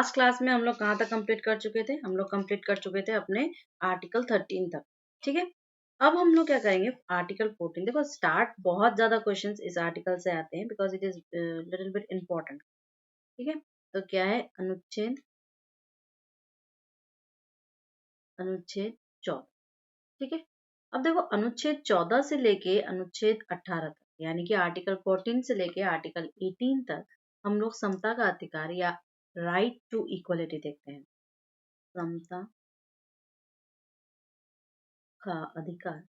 Last class में हम लोग कहाँ तक कंप्लीट कर चुके थे? हम लोग कंप्लीट कर चुके थे अपने आर्टिकल 13 तक, ठीक है। अब हम लोग क्या करेंगे, आर्टिकल 14। देखो स्टार्ट बहुत ज्यादा क्वेश्चंस इस आर्टिकल से आते हैं because it is little bit important, ठीक है। तो क्या है, अनुच्छेद 14, ठीक है। अब देखो अनुच्छेद 14 से लेके अनुच्छेद 18 तक, यानी कि आर्टिकल 14 से लेके आर्टिकल 18 तक हम लोग समता का अधिकार या राइट टू इक्वलिटी देखते हैं। समता का अधिकार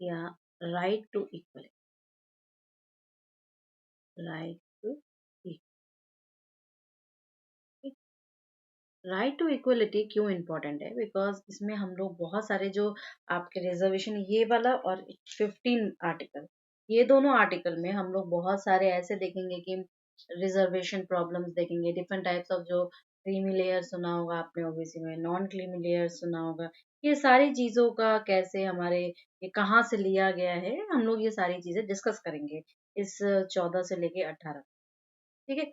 या right to equality, right to right to equality क्यों इम्पोर्टेंट है? बिकॉज इसमें हम लोग बहुत सारे जो आपके रिजर्वेशन, ये वाला और 15 आर्टिकल, ये दोनों आर्टिकल में हम लोग बहुत सारे ऐसे देखेंगे कि रिजर्वेशन प्रॉब्लम्स देखेंगे, डिफरेंट टाइप्स ऑफ, जो क्रीमी लेयर सुना होगा आपने ओबीसी में, नॉन क्रीमी लेयर सुना होगा, ये सारी चीजों का कैसे हमारे, ये कहाँ से लिया गया है, हम लोग ये सारी चीजें डिस्कस करेंगे इस 14 से लेके 18, ठीक है।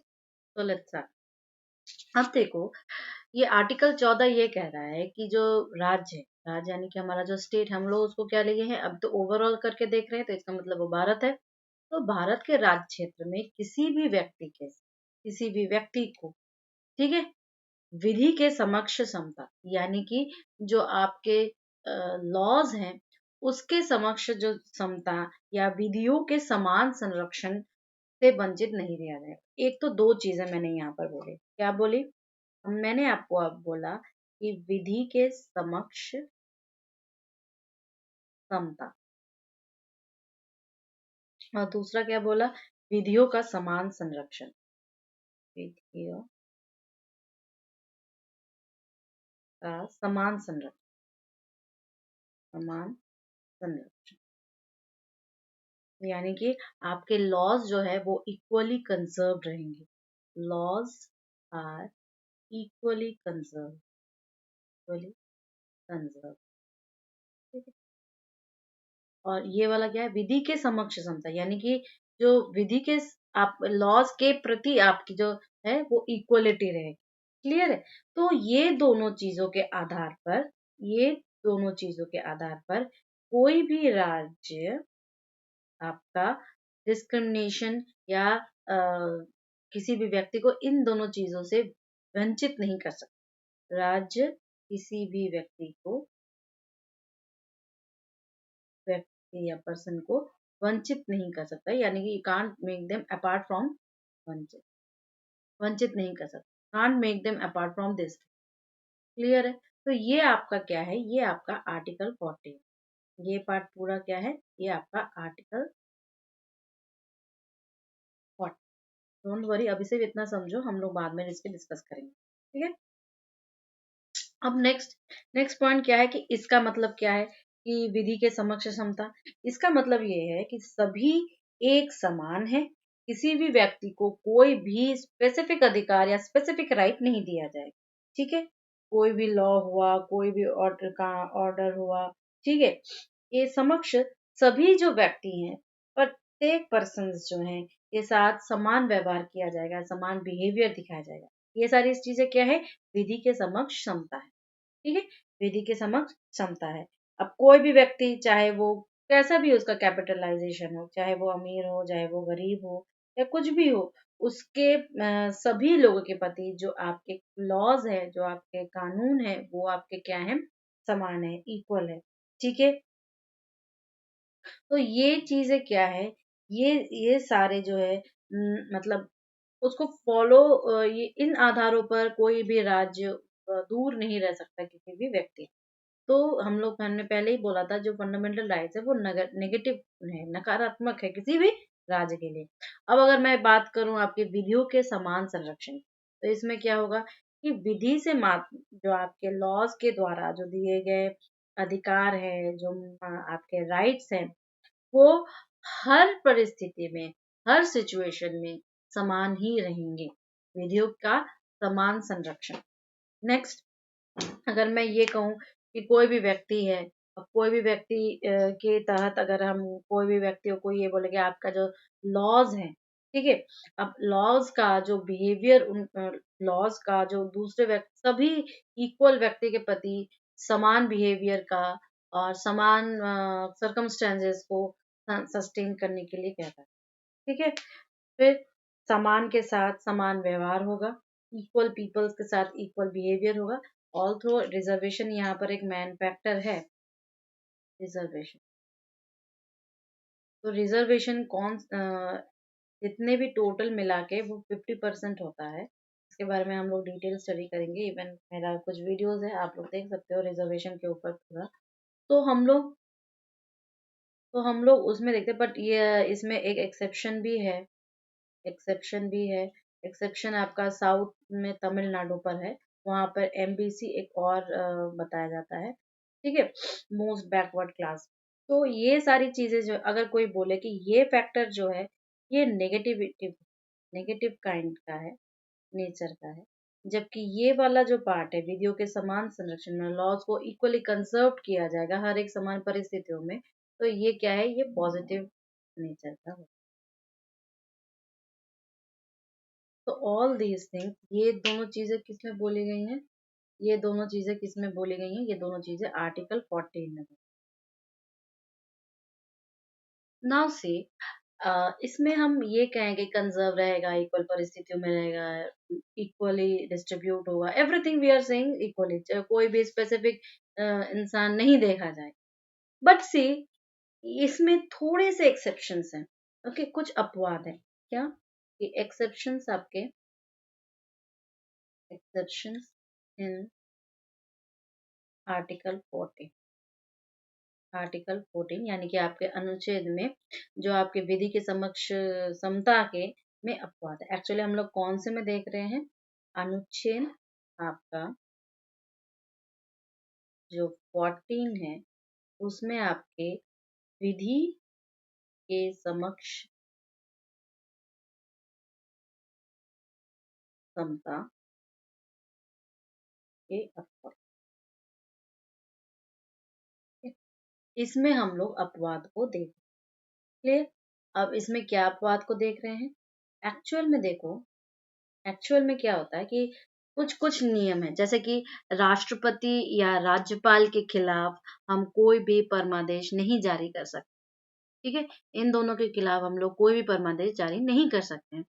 तो लेट्स स्टार्ट। अब देखो, ये आर्टिकल 14 ये कह रहा है कि जो राज्य है, राज्य यानी कि हमारा जो स्टेट, हम लोग उसको क्या लिए हैं, अब तो ओवरऑल करके देख रहे हैं, तो इसका मतलब वो भारत है। तो भारत के राज्य क्षेत्र में किसी भी व्यक्ति को, ठीक है, विधि के समक्ष समता, यानी कि जो आपके लॉज हैं उसके समक्ष जो समता या विधियों के समान संरक्षण से वंचित नहीं रहा जाए। एक तो दो चीजें मैंने यहाँ पर बोली, क्या बोली? मैंने आपको अब बोला कि विधि के समक्ष समता, और दूसरा क्या बोला? विधियों का समान संरक्षण, विधियों का समान संरक्षण, यानी कि आपके लॉज जो है वो इक्वली कंजर्व रहेंगे। लॉज आर इक्वली कंजर्व, ठीक है। और ये वाला क्या है, विधि के समक्ष समता, यानी कि जो विधि के, आप लॉज के प्रति आपकी जो है वो इक्वलिटी रहे। क्लियर है? तो ये दोनों चीजों के आधार पर कोई भी राज्य आपका डिस्क्रिमिनेशन या किसी भी व्यक्ति को इन दोनों चीजों से वंचित नहीं कर सकता। राज्य किसी भी व्यक्ति या पर्सन को वंचित नहीं कर सकता, यानी कि you can't make them apart from, वंचित वंचित नहीं कर सकता, can't make them apart from this. Clear है? तो ये आपका क्या है, ये आपका आर्टिकल 14, ये पार्ट पूरा क्या है, ये आपका आर्टिकल 14। डोंट वरी, अभी से इतना समझो, हम लोग बाद में इस पे डिस्कस करेंगे, ठीक है। अब नेक्स्ट पॉइंट क्या है कि इसका मतलब क्या है कि विधि के समक्ष समता, इसका मतलब ये है कि सभी एक समान है, किसी भी व्यक्ति को कोई भी स्पेसिफिक अधिकार या स्पेसिफिक राइट नहीं दिया जाएगा, ठीक है। कोई भी लॉ हुआ, कोई भी ऑर्डर हुआ, ठीक है, ये समक्ष सभी जो व्यक्ति हैं, प्रत्येक पर्सन जो हैं, के साथ समान व्यवहार किया जाएगा, समान बिहेवियर दिखाया जाएगा। ये सारी चीजें क्या है, विधि के समक्ष समता है, ठीक है। विधि के समक्ष समता है। अब कोई भी व्यक्ति, चाहे वो कैसा भी उसका कैपिटलाइजेशन हो, चाहे वो अमीर हो, चाहे वो गरीब हो, या कुछ भी हो, उसके सभी लोगों के प्रति जो आपके लॉज है, जो आपके कानून है, वो आपके क्या है, समान है, इक्वल है, ठीक है। तो ये चीजें क्या है, ये सारे जो है मतलब उसको फॉलो, ये इन आधारों पर कोई भी राज्य दूर नहीं रह सकता किसी भी व्यक्ति। तो हम लोग, हमने पहले ही बोला था, जो फंडामेंटल राइट्स है वो नेगेटिव है, नकारात्मक है किसी भी राज्य के लिए। अब अगर मैं बात करूं आपके विधियों के समान संरक्षण, तो इसमें क्या होगा कि विधि से जो आपके लॉज के द्वारा जो दिए गए अधिकार है, जो आपके राइट्स हैं, वो हर परिस्थिति में, हर सिचुएशन में समान ही रहेंगे। विधियों का समान संरक्षण। नेक्स्ट, अगर मैं ये कहूँ कि कोई भी व्यक्ति है, और कोई भी व्यक्ति के तहत अगर हम कोई भी व्यक्ति को ये बोले कि आपका जो लॉज है, ठीक है। अब लॉज का जो बिहेवियर, उन लॉज का जो दूसरे व्यक्ति, सभी इक्वल व्यक्ति के प्रति समान बिहेवियर का और समान सर्कमस्टेंसेस को सस्टेन करने के लिए कहता है। ठीक है। फिर समान के साथ समान व्यवहार होगा, इक्वल पीपल्स के साथ इक्वल बिहेवियर होगा। ऑल थ्रो रिजर्वेशन यहाँ पर एक मैन फैक्टर है, रिजर्वेशन। तो रिजर्वेशन जितने भी टोटल मिला के वो 50% होता है। इसके बारे में हम लोग डिटेल स्टडी करेंगे, इवन मेरा कुछ वीडियोस है, आप लोग देख सकते हो रिजर्वेशन के ऊपर पूरा। तो हम लोग तो हम लोग उसमें देखते हैं, बट ये इसमें एक एक्सेप्शन भी है, एक्सेप्शन भी है। एक्सेप्शन आपका साउथ में तमिलनाडु पर है, वहां पर एमबीसी एक और बताया जाता है। ठीक है, मोस्ट बैकवर्ड क्लास। तो ये सारी चीजें जो, अगर कोई बोले कि ये फैक्टर जो है ये नेगेटिविटी, नेगेटिव काइंड का है, नेचर का है, जबकि ये वाला जो पार्ट है विधियों के समान संरक्षण में, लॉज को इक्वली कंजर्व किया जाएगा हर एक समान परिस्थितियों में, तो ये क्या है, ये पॉजिटिव नेचर का है। तो ऑल दीज थिंग्स, ये दोनों चीजें किसमें बोली गई हैं, ये दोनों चीजें किसमें बोली गई हैं, ये दोनों चीजें आर्टिकल 14 में। नाउ सी, इसमें हम ये कहेंगे कंजर्व रहेगा, इक्वल परिस्थितियों में रहेगा, इक्वली डिस्ट्रीब्यूट होगा, everything we are saying equally, कोई भी स्पेसिफिक इंसान नहीं देखा जाए। बट सी, इसमें थोड़े से एक्सेप्शंस हैं। ओके, कुछ अपवाद है। क्या? कि एक्सेप्शंस आपके, एक्सेप्शंस इन आर्टिकल 14, आर्टिकल 14 यानी कि आपके अनुच्छेद में जो आपके विधि के समक्ष समता के में अपवाद है। एक्चुअली हम लोग कौन से में देख रहे हैं, अनुच्छेद आपका जो 14 है उसमें आपके विधि के समक्ष समता के अपवाद, इसमें हम लोग अपवाद को देख रहे। अब इसमें क्या अपवाद को देख रहे हैं, एक्चुअल में देखो, एक्चुअल में क्या होता है कि कुछ कुछ नियम है, जैसे कि राष्ट्रपति या राज्यपाल के खिलाफ हम कोई भी परमादेश नहीं जारी कर सकते। ठीक है, इन दोनों के खिलाफ हम लोग कोई भी परमादेश जारी नहीं कर सकते हैं।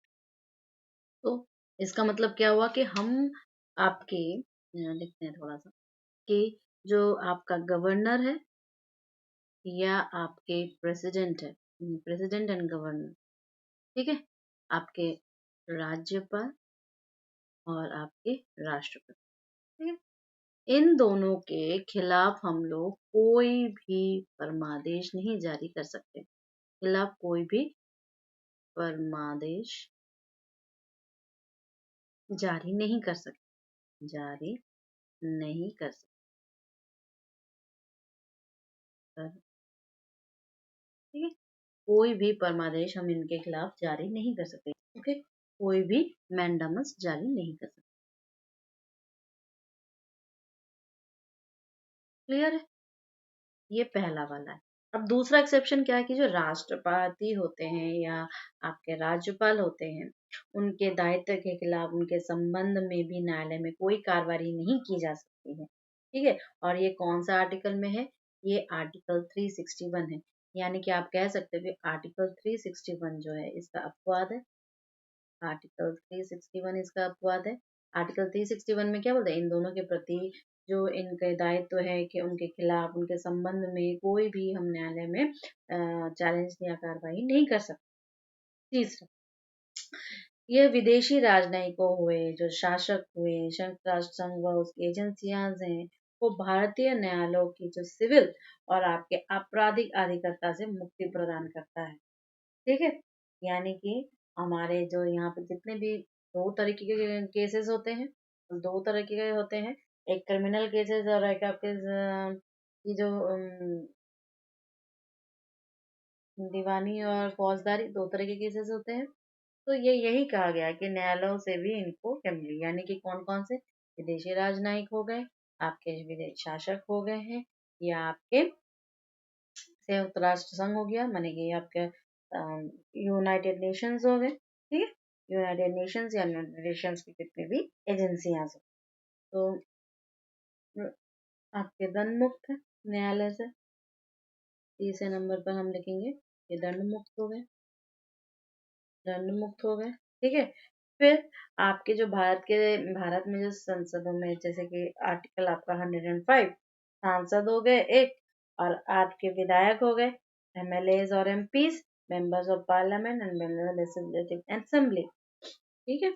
तो इसका मतलब क्या हुआ कि हम आपके लिखते हैं थोड़ा सा, कि जो आपका गवर्नर है या आपके प्रेसिडेंट है, प्रेसिडेंट एंड गवर्नर, ठीक है, आपके राज्यपाल और आपके राष्ट्रपति, ठीक है, इन दोनों के खिलाफ हम लोग कोई भी फरमादेश नहीं जारी कर सकते, खिलाफ कोई भी फरमादेश जारी नहीं कर सकते, जारी नहीं कर सकते, ठीक है, कोई भी फरमादेश हम इनके खिलाफ जारी नहीं कर सकते। ओके, कोई भी मैंडामस जारी नहीं कर सकते। क्लियर है, ये पहला वाला है। अब दूसरा एक्सेप्शन क्या है कि जो राष्ट्रपति होते हैं या आपके राज्यपाल होते हैं, उनके दायित्व के खिलाफ उनके संबंध में भी न्यायालय में कोई कार्रवाई नहीं की जा सकती है। ठीक है, और ये कौन सा आर्टिकल में है, ये आर्टिकल 361 है। यानी कि आप कह सकते हो कि आर्टिकल 361 जो है इसका अपवाद है, आर्टिकल 361 इसका अपवाद है। आर्टिकल 361 में क्या बोलते हैं, इन दोनों के प्रति जो इनके दायित्व है कि उनके खिलाफ उनके संबंध में कोई भी हम न्यायालय में चैलेंज या कार्रवाई नहीं कर सकते। तीसरा, ये विदेशी राजनयिकों हुए, जो शासक हुए, संयुक्त राष्ट्र संघ व उसकी एजेंसियां हैं, वो भारतीय न्यायालयों की जो सिविल और आपके आपराधिक अधिकता से मुक्ति प्रदान करता है। ठीक है, यानी कि हमारे जो यहाँ पे जितने भी दो तरीके के केसेस होते हैं, दो तरह के होते हैं, एक क्रिमिनल केसेस और एक आपके ये जो दीवानी और फौजदारी, दो तरह के केसेस होते हैं। तो ये यही कहा गया है कि न्यायालयों से भी इनको क्या मिली, यानी कि कौन कौन से, विदेशी राजनयिक हो गए, आपके विदेश शासक हो गए हैं, या आपके संयुक्त राष्ट्र संघ हो गया, माने कि आपके यूनाइटेड नेशंस हो गए, ठीक है, यूनाइटेड नेशंस या यूनाइटेड नेशंस की कितनी भी एजेंसियां हैं। तो आपके दंड मुक्त न्यायालय से, तीसरे नंबर पर हम लिखेंगे ये दंड मुक्त हो गए, दंड मुक्त हो गए। ठीक है, फिर आपके जो भारत में जो संसदों में, जैसे कि आर्टिकल आपका 105, सांसद हो गए एक, और आपके विधायक हो गए, एमएलएज और MPs, members of parliament and members of legislative assembly. ठीक है,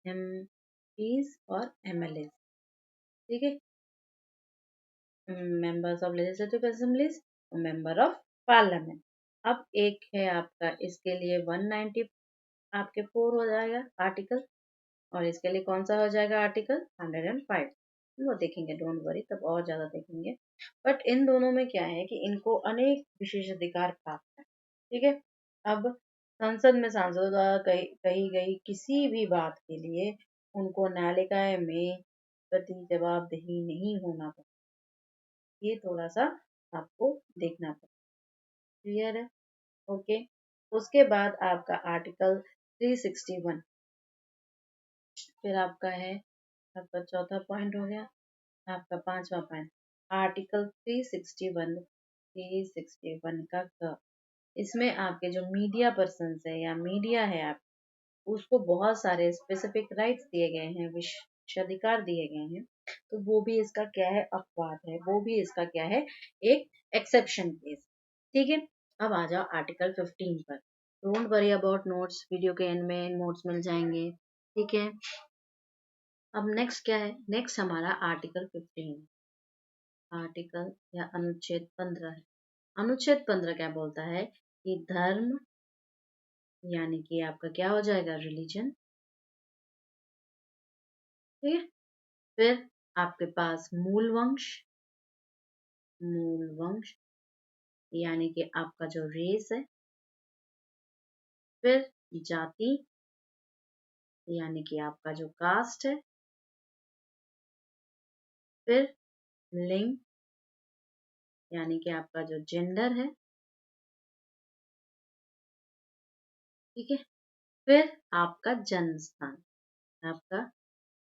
एमपीज और एमएलए, ठीक है, मेंबर्स ऑफ लेजिस्लेटिव असेंबलीज और मेंबर ऑफ पार्लियामेंट। अब एक है आपका, इसके लिए 190 आपके 4 हो जाएगा आर्टिकल, और इसके लिए कौन सा हो जाएगा आर्टिकल 105। वो देखेंगे, डोंट वरी, तब और ज्यादा देखेंगे। बट इन दोनों में क्या है कि इनको अनेक विशेष अधिकार प्राप्त है। ठीक है, अब संसद में सांसदों द्वारा कही गई किसी भी बात के लिए उनको न्यायालय में प्रति जवाबदेही नहीं होना पड़ता। ये थोड़ा सा आपको देखना पड़ता। क्लियर है? ओके। उसके बाद आपका आर्टिकल 361, फिर आपका है, आपका चौथा पॉइंट हो गया, आपका पांचवा पॉइंट आर्टिकल 361 का इसमें आपके जो मीडिया पर्सन है या मीडिया है, आप उसको बहुत सारे स्पेसिफिक राइट्स दिए गए हैं, विशेषाधिकार दिए गए हैं। तो वो भी इसका क्या है, अपवाद है, वो भी इसका क्या है, एक एक्सेप्शन केस। ठीक है, अब आ जाओ आर्टिकल 15 पर। Don't worry about notes, video के एंड में नोट्स मिल जाएंगे। ठीक है, अब नेक्स्ट क्या है, नेक्स्ट हमारा आर्टिकल 15, आर्टिकल या अनुच्छेद 15 है। अनुच्छेद 15 क्या बोलता है कि धर्म, यानी कि आपका क्या हो जाएगा, रिलीजन। ठीक है, फिर आपके पास मूल वंश, मूल वंश यानी कि आपका जो रेस है, फिर जाति यानी कि आपका जो कास्ट है, फिर लिंग यानी कि आपका जो जेंडर है। ठीक है, फिर आपका जन्म स्थान, आपका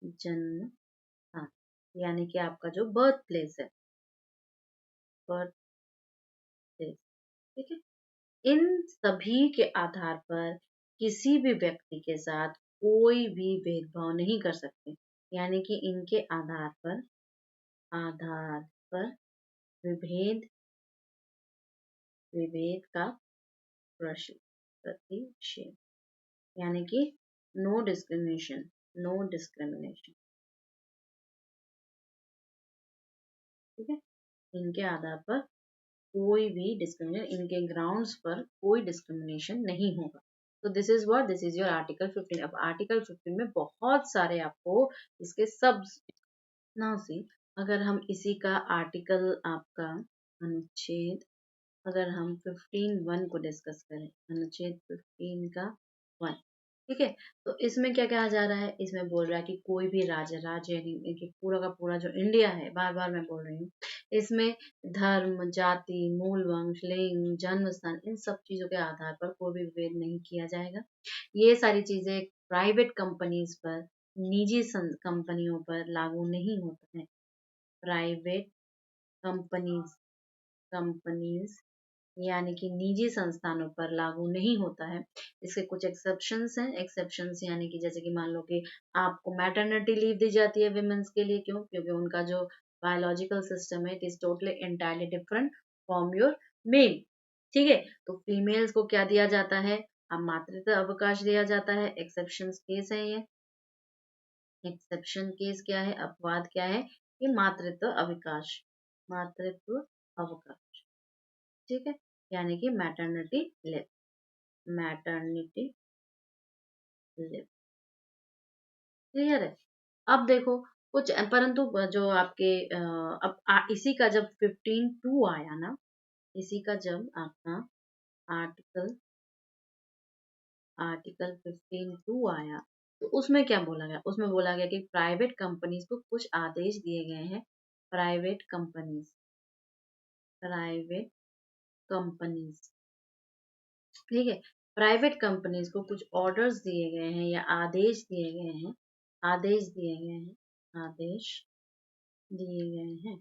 जन्म स्थान यानी कि आपका जो बर्थ प्लेस है, बर्थ प्लेस। ठीक है, इन सभी के आधार पर किसी भी व्यक्ति के साथ कोई भी भेदभाव नहीं कर सकते, यानी कि इनके आधार पर विभेद विभेद का प्रतिषेध, यानी कि नो डिस्क्रिमिनेशन, नो डिस्क्रिमिनेशन। ठीक है, इनके आधार पर कोई भी डिस्क्रिमिनेशन, इनके ग्राउंड्स पर कोई डिस्क्रिमिनेशन नहीं होगा। तो दिस इज योर आर्टिकल 15। अब आर्टिकल 15 में बहुत सारे आपको इसके सब नाउ सी, अगर हम इसी का आर्टिकल आपका अनुच्छेद, अगर हम 15(1) को डिस्कस करें, अनुच्छेद 15 का 1, ठीक है, तो इसमें क्या कहा जा रहा है, इसमें बोल रहा है कि कोई भी राज्य यानी कि पूरा का पूरा जो इंडिया है, बार बार मैं बोल रही हूँ, इसमें धर्म, जाति, मूल वंश, लिंग, जन्म स्थान, इन सब चीजों के आधार पर कोई भी विभेद नहीं किया जाएगा। ये सारी चीजें प्राइवेट कंपनीज पर, निजी कंपनियों पर लागू नहीं होता है। प्राइवेट कंपनीज कंपनीज यानी कि निजी संस्थानों पर लागू नहीं होता है। इसके कुछ एक्सेप्शंस हैं। एक्सेप्शंस यानी कि जैसे कि मान लो कि आपको मैटरनिटी लीव दी जाती है विमेंस के लिए, क्यों, क्योंकि उनका जो बायोलॉजिकल सिस्टम है, it is totally entirely different from your male. ठीक है, तो फीमेल्स को क्या दिया जाता है, अब मातृत्व अवकाश दिया जाता है। एक्सेप्शन केस है ये, एक्सेप्शन केस क्या है, अपवाद क्या है, कि मातृत्व अवकाश, मातृत्व अवकाश। ठीक है, यानी कि maternity live, maternity live. Clear है? अब देखो कुछ, परंतु जो आपके इसी का जब 15(2) आया ना, इसी का जब आपका आर्टिकल आर्टिकल 15(2) आया, तो उसमें क्या बोला गया, उसमें बोला गया कि प्राइवेट कंपनीज को कुछ आदेश दिए गए हैं। प्राइवेट कंपनीज, ठीक है, प्राइवेट कंपनीज को कुछ ऑर्डर्स दिए गए हैं या आदेश दिए गए हैं, आदेश दिए गए हैं, आदेश दिए गए हैं,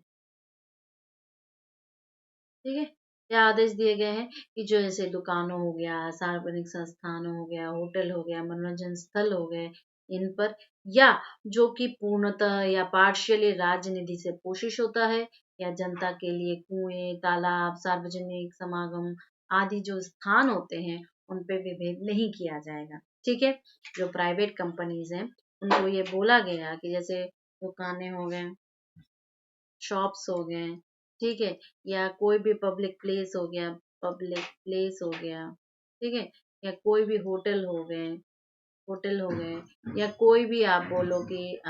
ठीक है। क्या आदेश दिए गए हैं कि जो ऐसे दुकानों हो गया, सार्वजनिक संस्थानों हो गया, होटल हो गया, मनोरंजन स्थल हो गए, इन पर, या जो कि पूर्णतः या पार्शियली राज्य निधि से पोषित होता है, या जनता के लिए कुएं, तालाब, सार्वजनिक समागम आदि जो स्थान होते हैं, उन पे विभेद नहीं किया जाएगा, ठीक है। जो प्राइवेट कंपनीज हैं उनको ये बोला गया कि जैसे दुकानें हो गए, शॉप्स हो गए, ठीक है, या कोई भी पब्लिक प्लेस हो गया, पब्लिक प्लेस हो गया, ठीक है, या कोई भी होटल हो गए, होटल हो गए, या कोई भी आप बोलो कि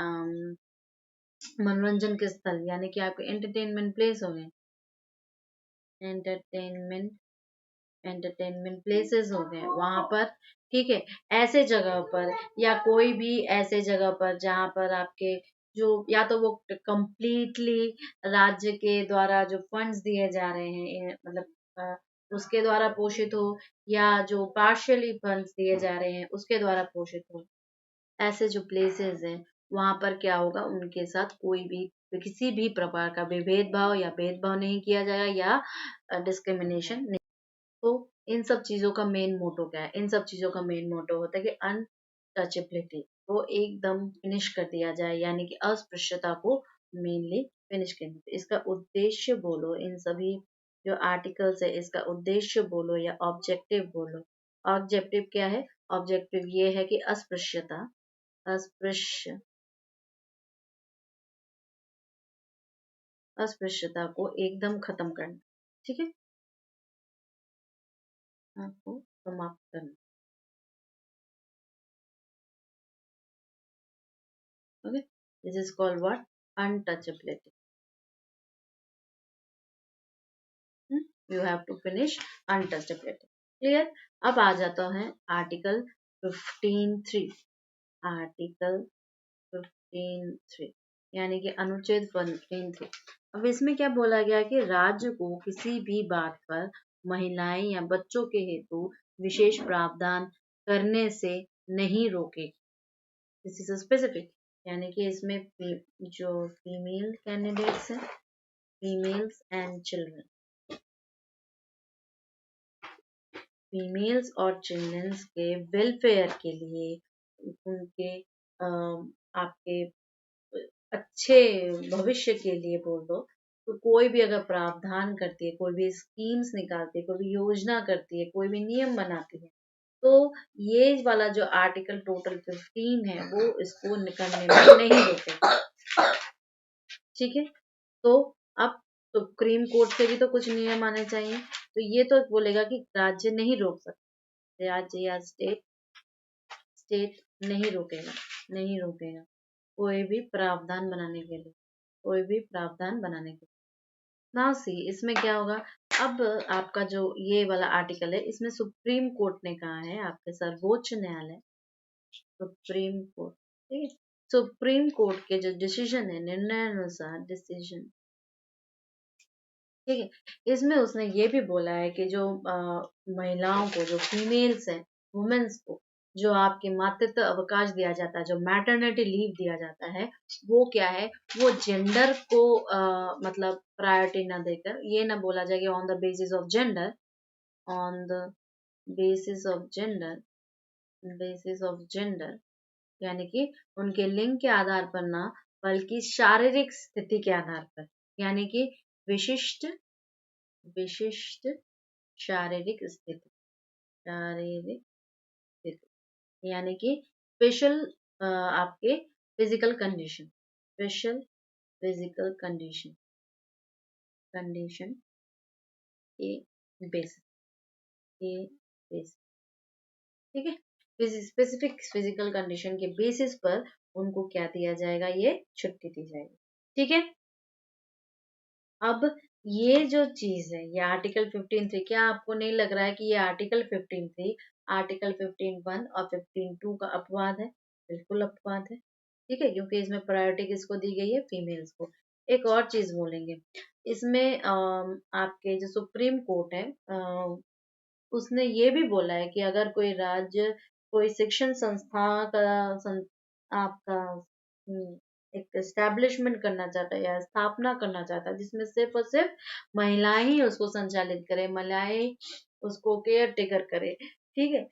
मनोरंजन के स्थल यानी कि आपके एंटरटेनमेंट प्लेस हो गए, एंटरटेनमेंट एंटरटेनमेंट प्लेसेस हो गए वहां पर, ठीक है, ऐसे जगह पर, या कोई भी ऐसे जगह पर जहां पर आपके जो या तो वो कंप्लीटली राज्य के द्वारा जो फंड्स दिए जा रहे हैं, मतलब उसके द्वारा पोषित हो, या जो पार्शियली फंड्स दिए जा रहे हैं उसके द्वारा पोषित हो, ऐसे जो प्लेसेस हैं वहां पर क्या होगा, उनके साथ कोई भी किसी भी प्रकार का भी भेदभाव या भेदभाव नहीं किया जाएगा, या डिस्क्रिमिनेशन। तो इन सब चीजों का मेन मोटो क्या है, इन सब चीजों का मेन मोटो होता है कि अनटचेबिलिटी को एकदम फिनिश कर दिया जाए, यानी कि अस्पृश्यता को मेनली फिनिश करना। तो इसका उद्देश्य बोलो, इन सभी जो आर्टिकल्स है इसका उद्देश्य बोलो या ऑब्जेक्टिव बोलो। ऑब्जेक्टिव क्या है? ऑब्जेक्टिव ये है कि अस्पृश्यता, अस्पृश्य अस्पृश्यता को एकदम खत्म करना, ठीक है, आपको समाप्त करना, okay. This is called what? Untouchability. You have to finish untouchability, clear. अब आ जाता है आर्टिकल 15(3), आर्टिकल 15(3 यानी कि अनुच्छेद 15(3). अब इसमें क्या बोला गया कि राज्य को किसी भी बात पर महिलाएं या बच्चों के हेतु विशेष प्रावधान करने से नहीं रोके। दिस इज स्पेसिफिक, यानी कि इसमें जो फीमेल कैंडिडेट्स हैं, फीमेल्स एंड चिल्ड्रन, फीमेल्स और चिल्ड्रंस के वेलफेयर के लिए, उनके आपके अच्छे भविष्य के लिए बोल दो, तो कोई भी अगर प्रावधान करती है, कोई भी स्कीम्स निकालती है, कोई भी योजना करती है, कोई भी नियम बनाती है, तो ये वाला जो आर्टिकल टोटल 15 है वो इसको करने में नहीं रोकेगा, ठीक है। तो अब सुप्रीम कोर्ट से भी तो कुछ नियम आने चाहिए, तो ये तो बोलेगा कि राज्य नहीं रोक सकते, राज्य या स्टेट, स्टेट नहीं रोकेगा, नहीं रोकेगा कोई भी प्रावधान बनाने के लिए, कोई भी प्रावधान बनाने के लिए। नाउ सी इसमें क्या होगा। अब आपका जो ये वाला आर्टिकल है इसमें सुप्रीम कोर्ट ने कहा है, आपके सर्वोच्च न्यायालय, सुप्रीम कोर्ट, ठीक है, सुप्रीम कोर्ट के जो डिसीजन है, निर्णय अनुसार डिसीजन, ठीक है, इसमें उसने ये भी बोला है कि जो महिलाओं को, जो फीमेल्स है, वुमेन्स को जो आपके मातृत्व अवकाश दिया जाता है, जो मैटरनिटी लीव दिया जाता है, वो क्या है, वो जेंडर को मतलब प्रायोरिटी ना देकर, ये ना बोला जाए कि on the basis of gender, on the basis of gender, basis of gender, यानी कि उनके लिंग के आधार पर ना, बल्कि शारीरिक स्थिति के आधार पर, यानी कि विशिष्ट, विशिष्ट शारीरिक स्थिति, शारीरिक स्थिति, यानी कि स्पेशल आपके physical condition, special physical condition, condition के बेसिस, के बेसिस, ठीक है, स्पेसिफिक फिजिकल कंडीशन के बेसिस पर उनको क्या दिया जाएगा, ये छुट्टी दी जाएगी, ठीक है। अब ये जो चीज है, ये आर्टिकल 15(3), क्या आपको नहीं लग रहा है कि ये आर्टिकल 15(3) आर्टिकल 15(1) और 15(2) का अपवाद है? बिल्कुल अपवाद है, ठीक है, क्योंकि इसमें प्रायोरिटी किसको दी गई है, फीमेल्स को। एक और चीज बोलेंगे इसमें, आपके जो सुप्रीम कोर्ट है, उसने ये भी बोला है कि अगर कोई राज्य कोई शिक्षण संस्था का आपका एक एस्टेब्लिशमेंट करना चाहता है या स्थापना करना चाहता है जिसमें सिर्फ और सिर्फ महिलाएं ही उसको संचालित करे, महिलाएं उसको केयर टेकर करे, ठीक है,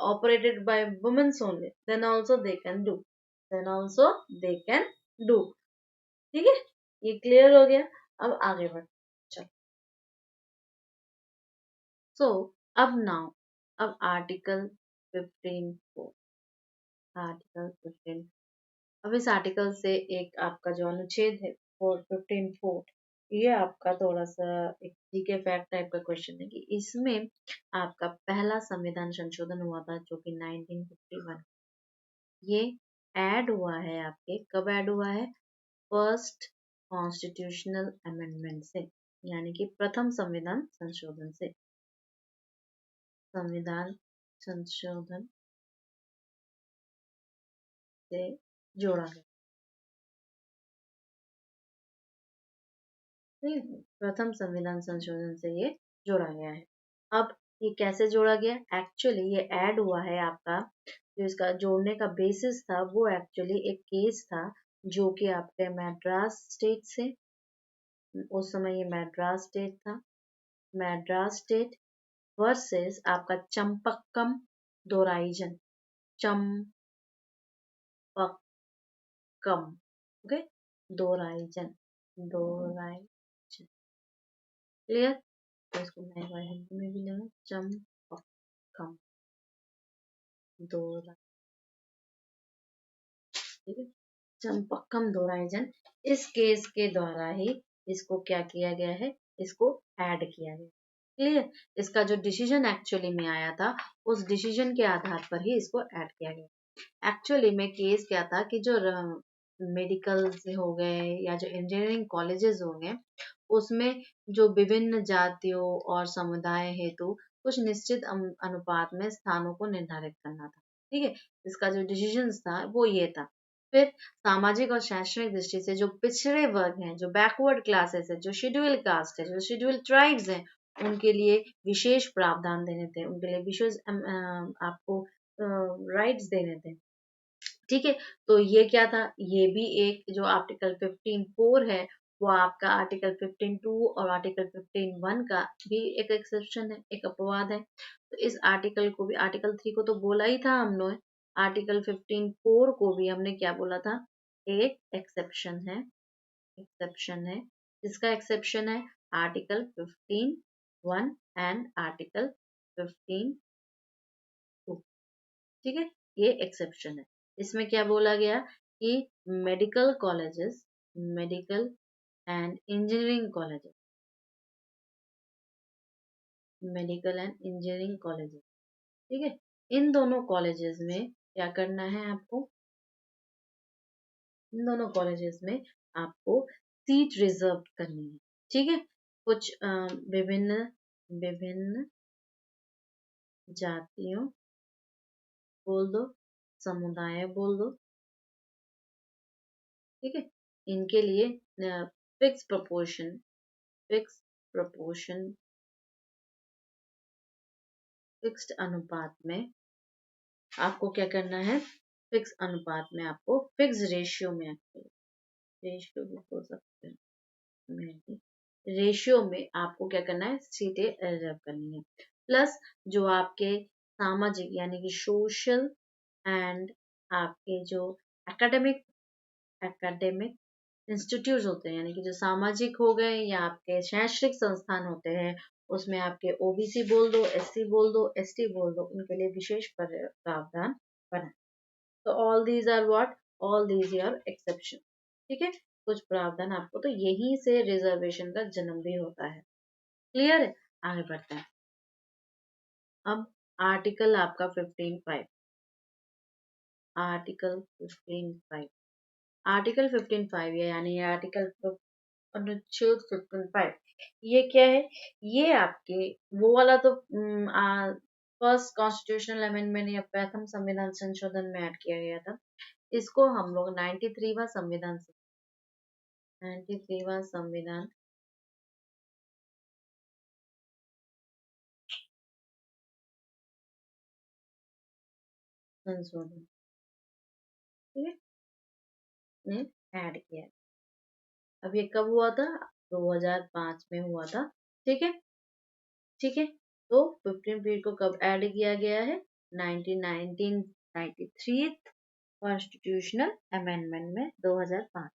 operated by womens only, then also they can do, then also they can do. ठीक है, ये क्लियर हो गया। अब आगे बढ़, चलो। सो अब नाउ, अब आर्टिकल 15 को, आर्टिकल 15, अब इस आर्टिकल से एक आपका जो अनुच्छेद है 15(4), ये आपका थोड़ा सा एक जीके फैक्ट टाइप का क्वेश्चन है कि इसमें आपका पहला संविधान संशोधन हुआ था जो कि 1951, ये ऐड हुआ है आपके, कब ऐड हुआ है, फर्स्ट कॉन्स्टिट्यूशनल अमेंडमेंट से, यानी कि प्रथम संविधान संशोधन से, संविधान संशोधन से जोड़ा गया। प्रथम संविधान संशोधन से ये जोड़ा गया है। अब ये कैसे जोड़ा गया, एक्चुअली ये ऐड हुआ है आपका, जो इसका जोड़ने का बेसिस था वो एक्चुअली एक केस था जो कि आपके मैड्रास स्टेट से, उस समय ये मैड्रास स्टेट था, मैड्रास स्टेट वर्सेस आपका चंपक्कम दोराइजन, चंपक्कम, ओके, दोराइजन, दोराइजन, क्लियर। तो इसको मैं एक बार हिंदी में भी लूँ, चंपक्कम दोराइजन, ठीक है, चंपक्कम दोराइजन, इस केस के द्वारा ही इसको क्या किया गया है, इसको ऐड किया गया, क्लियर। इसका जो डिसीजन एक्चुअली में आया था उस डिसीजन के आधार पर ही इसको ऐड किया गया। एक्चुअली में केस क्या था कि जो मेडिकल से हो गए या जो इंजीनियरिंग कॉलेजेस हो गए उसमें जो विभिन्न जातियों और समुदाय हेतु कुछ निश्चित अनुपात में स्थानों को निर्धारित करना था, ठीक है। इसका जो डिसीजन था वो ये था। फिर सामाजिक और शैक्षणिक दृष्टि से जो पिछड़े वर्ग हैं, जो बैकवर्ड क्लासेस है, जो शेड्यूल कास्ट है, जो शेड्यूल ट्राइब्स हैं, उनके लिए विशेष प्रावधान देने थे, उनके लिए विशेष आपको राइट्स देने थे, ठीक है। तो ये क्या था, ये भी एक जो आर्टिकल 15(4) है वो आपका आर्टिकल 15(2) और आर्टिकल 15(1) का भी एक एक्सेप्शन है, एक अपवाद है। तो इस आर्टिकल को भी, आर्टिकल 3 को तो बोला ही था हम लोग, आर्टिकल 15(4) को भी हमने क्या बोला था, एक एक्सेप्शन है, एक्सेप्शन है। इसका एक्सेप्शन है आर्टिकल 15(1) एंड आर्टिकल 15(2), ठीक है, ये एक्सेप्शन है। इसमें क्या बोला गया कि medical colleges, medical and engineering colleges, medical and engineering colleges, ठीक है, इन दोनों कॉलेजेस में क्या करना है आपको, इन दोनों कॉलेजेस में आपको सीट रिजर्व करनी है, ठीक है। कुछ विभिन्न विभिन्न जातियों बोल दो, समुदाय बोल दो, ठीक है, इनके लिए fix proportion, fix proportion, fixed अनुपात में आपको क्या करना है, फिक्स अनुपात में आपको, फिक्स रेशियो में, रेशियो भी बोल सकते हैं, रेशियो में आपको क्या करना है, सीटें रिजर्व करनी है। प्लस जो आपके सामाजिक यानी कि सोशल एंड आपके जो एकेडमिक, एकेडमिक इंस्टीट्यूट होते हैं, यानी कि जो सामाजिक हो गए या आपके शैक्षणिक संस्थान होते हैं, उसमें आपके ओबीसी बोल दो, एससी बोल दो, एसटी बोल दो, उनके लिए विशेष प्रावधान बना। तो all these are what, all these are exception, ठीक है। कुछ प्रावधान आपको, तो यहीं से रिजर्वेशन का जन्म भी होता है, क्लियर है। आगे बढ़ते हैं। अब आर्टिकल आपका 15(5), आर्टिकल 15(5), आर्टिकल 15(5) यानी आर्टिकल अनुच्छेद 15(5), ये क्या है, ये आपके वो वाला तो फर्स्ट कॉन्स्टिट्यूशनल अमेंडमेंट या प्रथम संविधान संशोधन में ऐड किया गया था। इसको हम लोग 93वां संविधान, 93वां संविधान संशोधन, ठीक है, ने ऐड किया। अब ये कब हुआ था? 2005 में हुआ था, ठीक है, ठीक है। तो 15 पीरियड को कब ऐड किया गया है? 1993 कॉन्स्टिट्यूशनल अमेंडमेंट में 2005।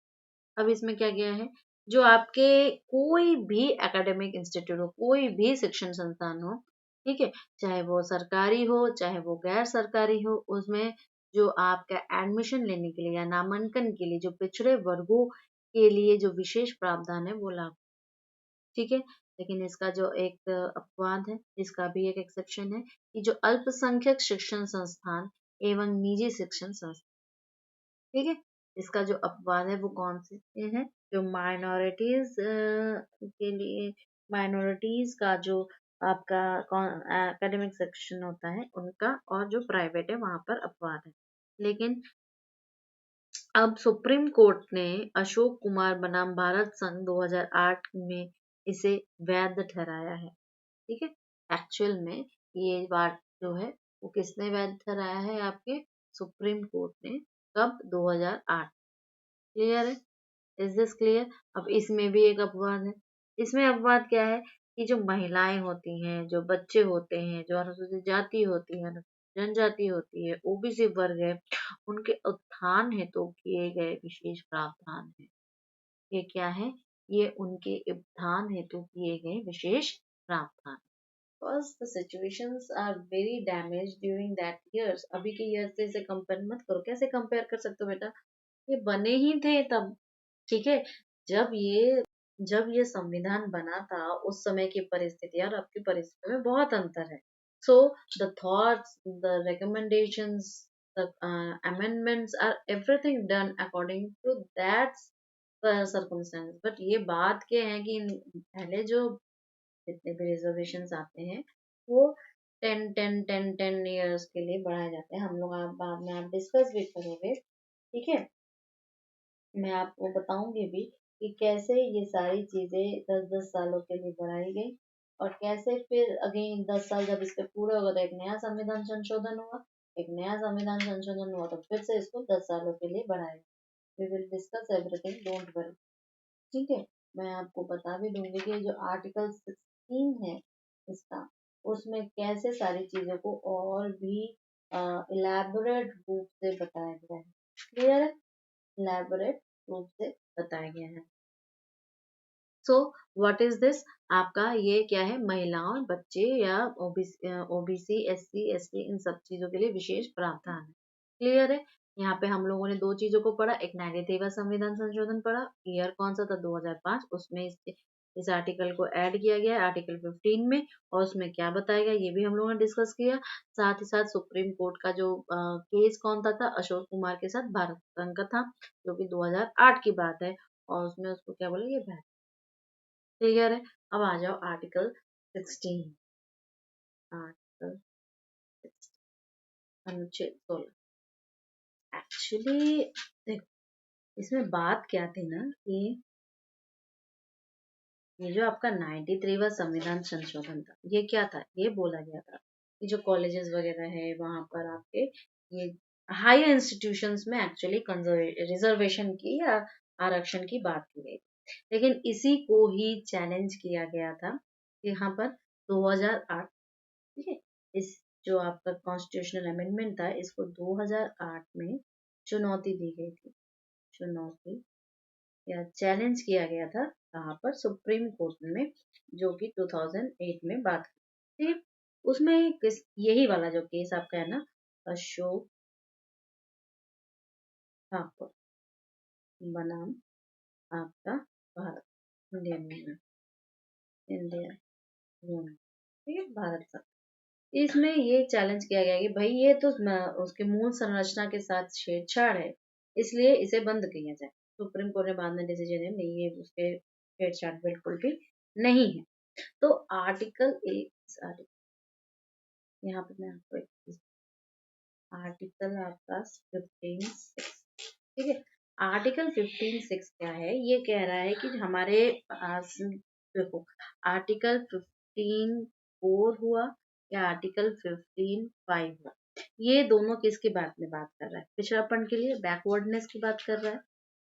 अब इसमें क्या किया है, जो आपके कोई भी एकेडमिक इंस्टीट्यूट हो, कोई भी शिक्षण संस्थान हो, ठीक है, चाहे वो सरकारी हो चाहे वो गैर सरकारी हो, उसमें जो आपका एडमिशन लेने के लिए या नामांकन के लिए जो पिछड़े वर्गों के लिए जो विशेष प्रावधान है वो लागू, ठीक है। लेकिन इसका जो एक अपवाद है, इसका भी एक एक्सेप्शन है कि जो अल्पसंख्यक शिक्षण संस्थान एवं निजी शिक्षण संस्थान, ठीक है, इसका जो अपवाद है वो कौन से है? जो माइनॉरिटीज के लिए, माइनॉरिटीज का जो आपका एकेडमिक सेक्शन होता है उनका, और जो प्राइवेट है वहां पर अपवाद है। लेकिन अब सुप्रीम कोर्ट ने अशोक कुमार बनाम भारत संघ 2008 में इसे वैध ठहराया है, ठीक है। एक्चुअल में ये बात जो है वो किसने वैध ठहराया है? आपके सुप्रीम कोर्ट ने। कब? 2008। क्लियर है? Is this clear? अब इसमें भी एक अपवाद है। इसमें अपवाद क्या है कि जो महिलाएं होती हैं, जो बच्चे होते हैं, जो अनुसूचित जाति होती है, जनजाति होती है, ओबीसी वर्ग है, उनके उत्थान हेतु किए गए विशेष प्रावधान है। ये क्या है? ये उनके उत्थान हेतु किए गए विशेष प्रावधान। Because the situations are very damaged during that years। अभी के ईयर से इसे कंपेयर मत करो। कैसे कंपेयर कर सकते हो बेटा? ये बने ही थे तब, ठीक है। जब ये जब ये संविधान बना था उस समय की परिस्थिति और अब की परिस्थिति में बहुत अंतर है। So the thoughts, the recommendations, the amendments are everything done according to that circumstance। But ये बात क्या है कि पहले जो जितने भी रिजर्वेशंस आते हैं वो 10 ईयर्स के लिए बढ़ाए जाते हैं। हम लोग आप बाद में आप डिस्कस भी करोगे, ठीक है। मैं आपको बताऊंगी भी कि कैसे ये सारी चीजें 10-10 सालों के लिए बढ़ाई गई और कैसे फिर अगेन 10 साल जब इसके पूरे हो गए तो एक नया संविधान संशोधन हुआ, एक नया संविधान संशोधन हुआ तो फिर से इसको 10 सालों के लिए बढ़ाया। We will discuss everything, don't worry, ठीक है। मैं आपको बता भी दूंगी कि जो आर्टिकल 16 है इसका, उसमें कैसे सारी चीजों को और भी इलेबोरेट रूप से बताया गया है। क्लियर है? इलेबोरेट रूप से बताया गया है। So what is this? आपका ये क्या है? महिलाओं, बच्चे या ओबीसी, एससी, एसटी, इन सब चीजों के लिए विशेष प्रावधान है। क्लियर है? यहाँ पे हम लोगों ने दो चीजों को पढ़ा, एक 93वां संविधान संशोधन पढ़ा, ईयर कौन सा था? 2005। उसमें इस आर्टिकल को ऐड किया गया आर्टिकल 15 में, और उसमें क्या बताया गया ये भी हम लोगों ने डिस्कस किया। साथ ही साथ सुप्रीम कोर्ट का जो केस कौन सा था? अशोक कुमार के साथ भारत संघ का था, जो कि 2008 की बात है, और उसमें उसको क्या बोले? ये क्लियर है? अब आ जाओ आर्टिकल 16। आर्टिकल 16 अनुच्छेद 16। एक्चुअली देखो इसमें बात क्या थी ना कि ये जो आपका 93वां संविधान संशोधन था, ये क्या था? ये बोला गया था कि जो कॉलेजेस वगैरह है वहां पर आपके ये हायर इंस्टीट्यूशंस में एक्चुअली रिजर्वेशन की या आरक्षण की बात की गई, लेकिन इसी को ही चैलेंज किया गया था यहाँ पर 2008, ठीक है। इस जो आपका कॉन्स्टिट्यूशनल अमेंडमेंट था इसको 2008 में चुनौती दी गई थी। चुनौती या चैलेंज किया गया था कहाँ पर? सुप्रीम कोर्ट में, जो कि 2008 में बात की थी। उसमें यही वाला जो केस आपका है ना, अशोक ठाकुर बनाम आपका Bharat, Indian union, Indian union, ठीक है, भारत का। इसमें ये चैलेंज किया गया कि भाई ये तो उसके मूल संरचना के साथ छेड़छाड़ है, इसलिए इसे बंद किया जाए। सुप्रीम कोर्ट ने बाद में डिसीजन दिया नहीं, ये उसके छेड़छाड़ बिल्कुल भी नहीं है। तो आर्टिकल एक, यहाँ पे मैं आपको एक आर्टिकल आपका 15(6), ठीक है। आर्टिकल 15(6) क्या है? ये कह रहा है कि हमारे पास देखो आर्टिकल 15(4) हुआ या आर्टिकल 15(5) हुआ, ये दोनों किसकी बात में बात कर रहा है? पिछड़ापन के लिए बैकवर्डनेस की बात कर रहा है,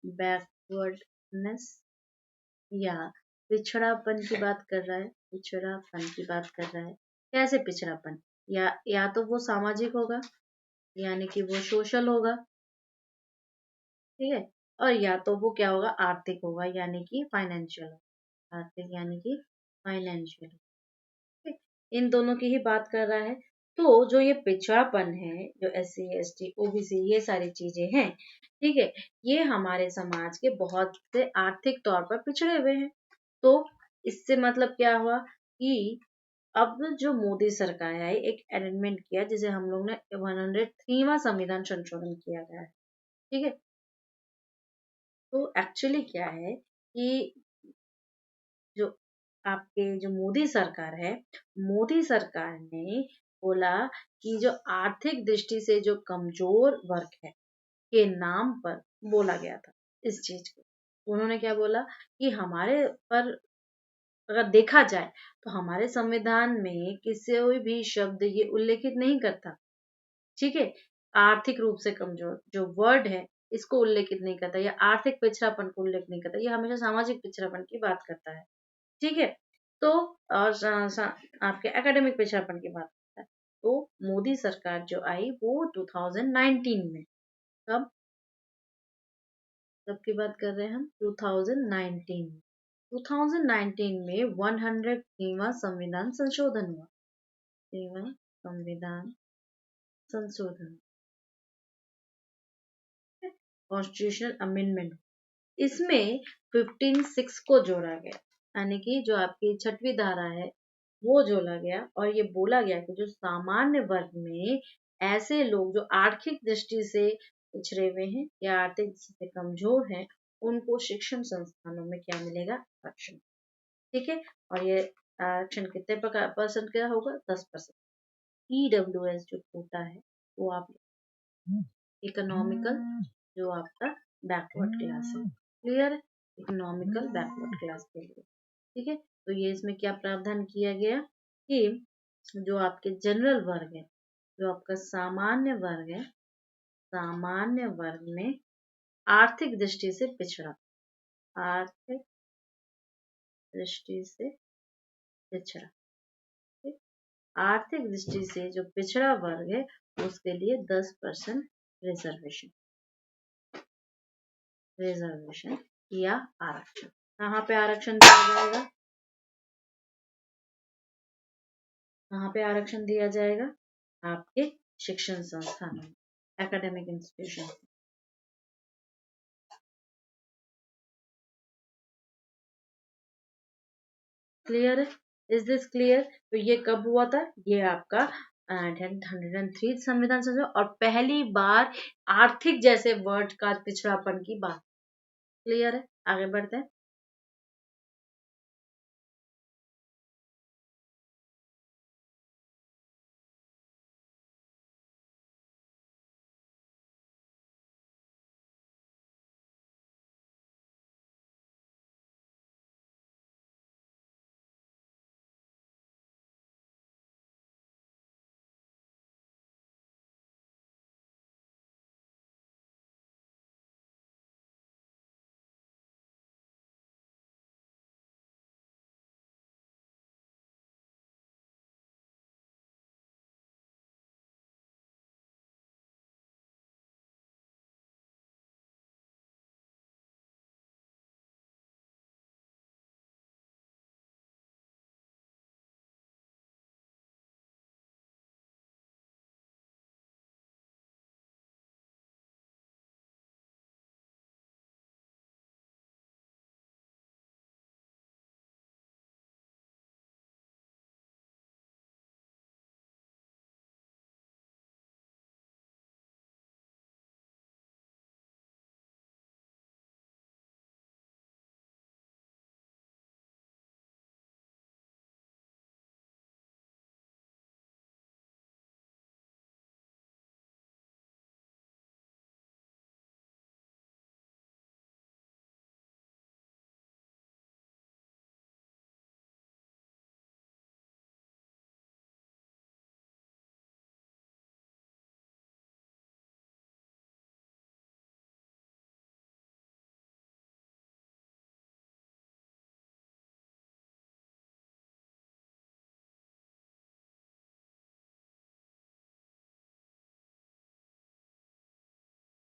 बैकवर्डनेस या पिछड़ापन की बात कर रहा है, पिछड़ापन की बात कर रहा है। कैसे पिछड़ापन? या तो वो सामाजिक होगा, यानी कि वो सोशल होगा, ठीक है, और या तो वो क्या होगा, आर्थिक होगा, यानी कि फाइनेंशियल, आर्थिक यानी कि फाइनेंशियल। इन दोनों की ही बात कर रहा है। तो जो ये पिछड़ापन है, जो SC ST OBC ये सारी चीजें हैं, ठीक है, ये हमारे समाज के बहुत से आर्थिक तौर पर पिछड़े हुए हैं। तो इससे मतलब क्या हुआ कि अब जो मोदी सरकार है एक अमेंडमेंट किया, जिसे हम लोग ने 103वां संविधान संशोधन किया गया है, ठीक है। तो एक्चुअली क्या है कि जो आपके जो मोदी सरकार है, मोदी सरकार ने बोला कि जो आर्थिक दृष्टि से जो कमजोर वर्ग है के नाम पर बोला गया था इस चीज को। उन्होंने क्या बोला कि हमारे पर अगर देखा जाए तो हमारे संविधान में किसी भी शब्द ये उल्लेखित नहीं करता, ठीक है, आर्थिक रूप से कमजोर जो वर्ड है इसको उल्लेखित नहीं करता, या आर्थिक पिछड़ापन को उल्लेख नहीं करता, ये हमेशा सामाजिक पिछड़ापन की बात करता है, ठीक है। तो और आपके एकेडमिक पिछड़ापन की बात करता है। तो मोदी सरकार जो आई वो 2019 में, कब कब की बात कर रहे हैं हम, 2019 में। 2019 में 103वां संविधान संशोधन हुआ, 3वां संविधान संशोधन, कॉन्स्टिट्यूशनल अमेंडमेंट। इसमें 15(6) को जोड़ा गया, यानी कि जो आपकी 6वीं धारा है वो जोड़ा गया, और ये बोला गया कि जो सामान्य वर्ग में ऐसे लोग जो आर्थिक दृष्टि से पिछड़े हुए हैं या आर्थिक दृष्टि से कमजोर हैं, उनको शिक्षण संस्थानों में क्या मिलेगा, आरक्षण, ठीक है। और ये आरक्षण कितने परसेंट का होगा, 10%। EWS जो कोटा है वो आप इकोनॉमिकल, जो आपका बैकवर्ड क्लास है, क्लियर, इकोनॉमिकल बैकवर्ड क्लास के लिए, ठीक है। तो ये इसमें क्या प्रावधान किया गया कि जो आपके जनरल वर्ग है, जो आपका सामान्य वर्ग है, सामान्य वर्ग में आर्थिक दृष्टि से पिछड़ा, आर्थिक दृष्टि से पिछड़ा, ठीक? आर्थिक दृष्टि से जो पिछड़ा वर्ग है उसके लिए 10% रिजर्वेशन, रिजर्वेशन या आरक्षण। कहाँ पे आरक्षण दिया जाएगा, कहाँ पे आरक्षण दिया जाएगा, आपके शिक्षण संस्थानों में, एकेडमिक इंस्टीट्यूशन। क्लियर है, इज दिस क्लियर? तो ये कब हुआ था, ये आपका 103 संविधान संशोधन, और पहली बार आर्थिक जैसे वर्ड का पिछड़ापन की बात। क्लियर है, आगे बढ़ते हैं।